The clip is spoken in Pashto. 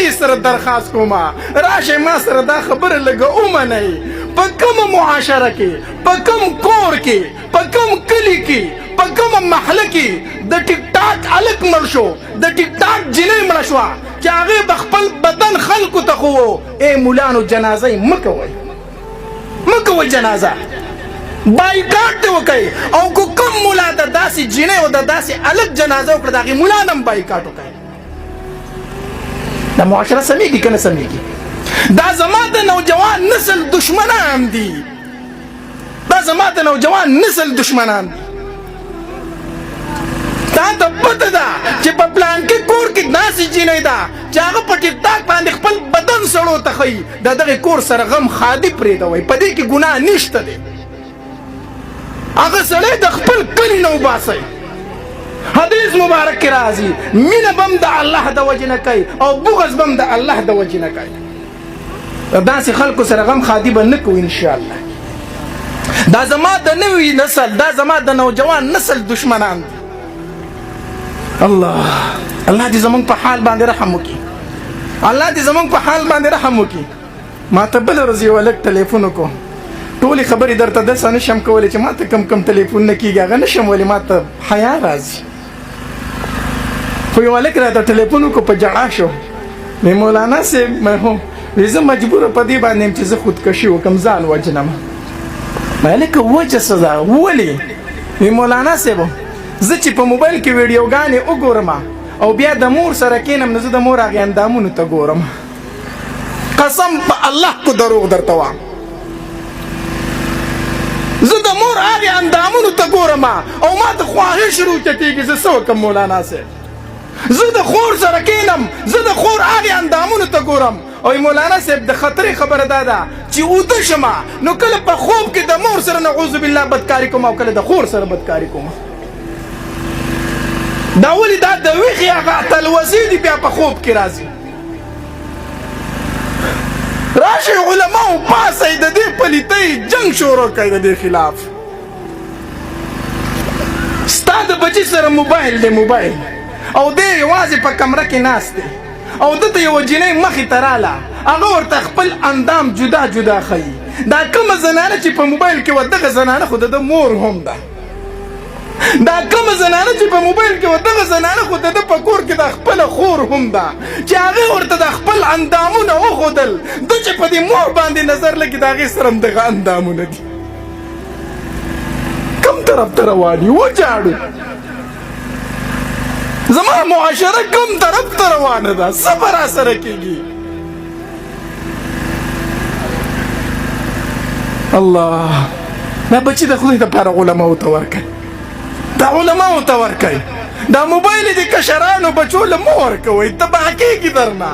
پولیس سره درخواست کوم راشه ما سره دا خبره لګه ومنئ په کومه معاشره کې په کوم کور کې په کوم کلي کې په کومه محله کې د ټیک ټاک هلک مړ شو د ټیک ټاک جنۍ مړه شوه چې هغې به خپل بدن خلکو ته ښوو ای مولانو جنازه یې مه کوئ جنازه بایکاټ دې وکئ او که کوم ملا د داسې جنۍ او د داسې هلک جنازه وکړه د هغې ملا نه هم بایکاټ وکئ دا معاشره سمیږي که نه سمیږي دا زما د نوجوان نسل دشمنان دي دا زما د نوجوان نسل دشمنان دي تا ته پته ده چې په پلانکي کور کې داسې جنۍ ده چې هغه په ټیک ټاک باندې خپل بدن سړو ته ښیي د دغې کور سره غم خادي پرېږدوئ په دې کې ګناه نشته دی هغه سړی د خپل کلي نه وباسئ حدیث مبارک کې راځي مینه به هم د الله د وجې نه کوي او بغض به هم د الله د وجې نه کوي داسې خلکو سره غم خادي به نه کوو انشاءالله دا زما د نوي نسل دا زما د نوجوان نسل دشمنان دي الله دې زمونږ په حال باندې رحم وکړي الله دې زمونږ په حال باندې رحم وکړي ما ته بله ورځ یو هلک ټلیفون وکړو ټولې خبرې درته دلته نشم کولی چې ما ته کم ټلیفونونه کېږي هغه نشم ویلی ما ته حیا راځي خو یو هلک راته ټلیفون وکړو په ژړا شو وی مولانا صاحب وی زه مجبوره په دې باندې یم چې زه خودکشي وکړم ځان وجنم ما هلکه وجه څه ده ولې وی مولانا صاحب زه چې په موبایل کې ویډیوګانې وګورم او بیا د مور سره کینم نو زه د مور هغې اندامونو ته ګورم قسم په الله کو دروغ درته وایم زه د مور هغې اندامونو ته ګورم او ما ته خواهش روچتېږي زه څه وکړم مولانا صاحب زه د خور سره کینم زه د خور هغې اندامونو ته ګورم او مولانا صاحب د خطرې خبره دا ده چې اوده شمه نو کله په خوب کې د مور سره نعوذ بالله بدکاري کوم او کله د خور سره بدکاري کوم دا ولې دا د ویښې هغه تلوسې دي بیا په خوب کې راځي راشئ علماو پاسئ د دې پلیتۍ جنګ شروع کوي د دې خلاف ستا د بچي سره موبایل دی موبایل او دی یوازې په کمره کې ناست دی او دته یوه جنۍ مخې ته راله هغه ورته خپل اندام جدا جدا ښیي دا کومه زنانه چې په موبایل کې وه دغه زنانه خو د ده مور هم ده دا کومه زنانه چې په موبایل کې وه دغه زنانه خو د ده په کور کې د خپله خور هم ده چې هغې ورته د خپل اندامونه وښودل ده چې په دې مور باندې نظر لګي د هغې سره هم دغه اندامونه دي کوم طرف ته روان یو وجاړو زما معاشره کوم طرف ته روانه ده څه به راسره کېږي الله دا بچي د خدای دپاره علماو ته ورکړئ دا علماو ته ورکئ دا موبایل د کشرانو بچو له مه ورکوئ تباه کېږي درنه